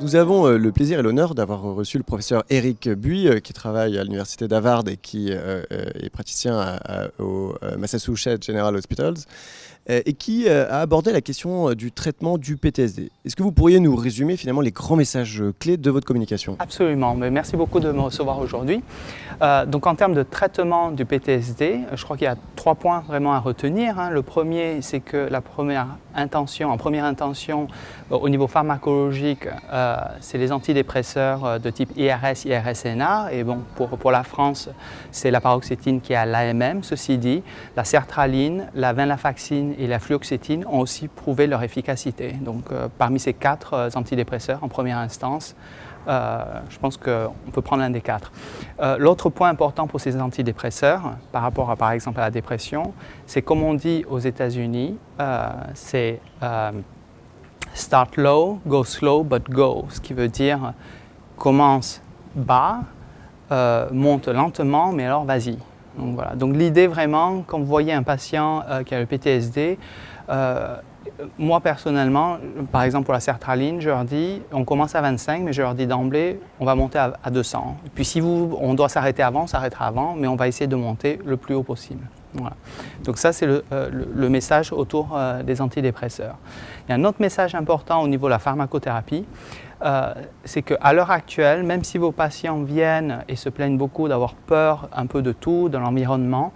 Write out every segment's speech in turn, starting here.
Nous avons le plaisir et l'honneur d'avoir reçu le professeur Eric Buy, qui travaille à l'université d'Harvard et qui est praticien au Massachusetts General Hospitals, et qui a abordé la question du traitement du PTSD. Est-ce que vous pourriez nous résumer finalement les grands messages clés de votre communication? Absolument, mais merci beaucoup de me recevoir aujourd'hui. Donc en termes de traitement du PTSD, je crois qu'il y a 3 points vraiment à retenir. Le premier, c'est que la première intention, au niveau pharmacologique, c'est les antidépresseurs de type IRS, IRSNA. Et bon, pour la France, c'est la paroxétine qui est à l'AMM. Ceci dit, la sertraline, la venlafaxine et la fluoxétine ont aussi prouvé leur efficacité. Donc parmi ces 4 antidépresseurs en première instance, je pense qu'on peut prendre l'un des 4. L'autre point important pour ces antidépresseurs, par rapport à, par exemple à la dépression, c'est comme on dit aux États-Unis, c'est start low, go slow, but go. Ce qui veut dire commence bas, monte lentement, mais alors vas-y. Donc, voilà. Donc l'idée vraiment, quand vous voyez un patient qui a le PTSD, moi personnellement, par exemple pour la sertraline, je leur dis, on commence à 25, mais je leur dis d'emblée, on va monter à 200. Et puis si on doit s'arrêter avant, on s'arrêtera avant, mais on va essayer de monter le plus haut possible. Voilà. Donc ça, c'est le message autour des antidépresseurs. Il y a un autre message important au niveau de la pharmacothérapie, c'est qu'à l'heure actuelle, même si vos patients viennent et se plaignent beaucoup d'avoir peur un peu de tout, de l'environnement,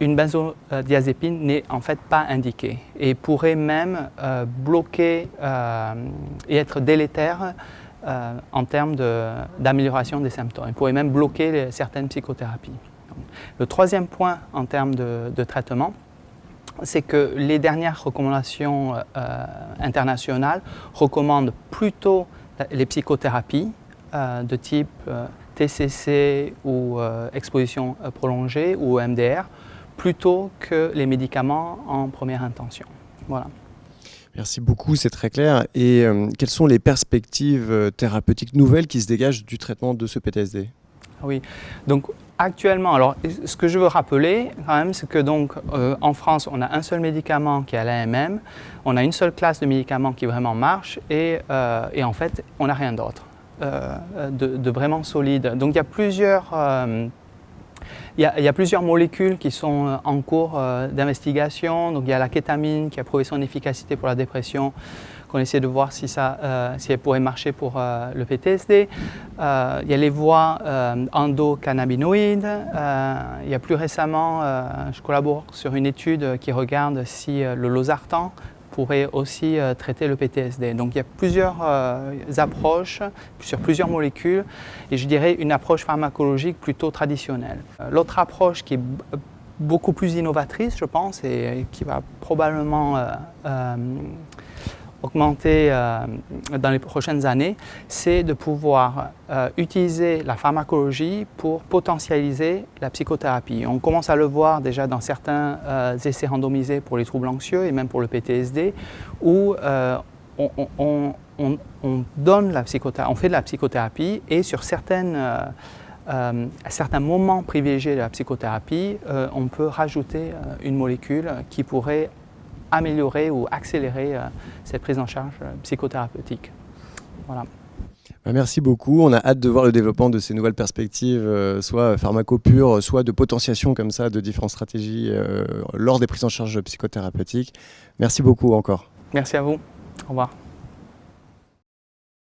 une benzodiazépine n'est en fait pas indiquée et pourrait même bloquer et être délétère en termes d'amélioration des symptômes. Il pourrait même bloquer certaines psychothérapies. Le troisième point en termes de traitement, c'est que les dernières recommandations internationales recommandent plutôt les psychothérapies de type TCC ou exposition prolongée ou MDR, plutôt que les médicaments en première intention. Voilà. Merci beaucoup, c'est très clair. Et quelles sont les perspectives thérapeutiques nouvelles qui se dégagent du traitement de ce PTSD? Oui, donc actuellement, alors ce que je veux rappeler quand même, c'est que donc en France, on a un seul médicament qui est à l'AMM, on a une seule classe de médicaments qui vraiment marche et en fait, on n'a rien d'autre de vraiment solide. Donc il y a plusieurs, il y a plusieurs molécules qui sont en cours d'investigation. Donc il y a la kétamine qui a prouvé son efficacité pour la dépression, qu'on essaie de voir si elle pourrait marcher pour le PTSD. Il y a les voies endocannabinoïdes. Il y a plus récemment, je collabore sur une étude qui regarde si le losartan pourrait aussi traiter le PTSD. Donc il y a plusieurs approches sur plusieurs molécules et je dirais une approche pharmacologique plutôt traditionnelle. L'autre approche qui est beaucoup plus innovatrice, je pense, et qui va probablement augmenter dans les prochaines années, c'est de pouvoir utiliser la pharmacologie pour potentialiser la psychothérapie. On commence à le voir déjà dans certains essais randomisés pour les troubles anxieux et même pour le PTSD, où on donne la psychothérapie, on fait de la psychothérapie et sur à certains moments privilégiés de la psychothérapie, on peut rajouter une molécule qui pourrait améliorer ou accélérer cette prise en charge psychothérapeutique. Voilà. Merci beaucoup. On a hâte de voir le développement de ces nouvelles perspectives, soit pharmacopures, soit de potentiation comme ça de différentes stratégies lors des prises en charge psychothérapeutiques. Merci beaucoup encore. Merci à vous. Au revoir.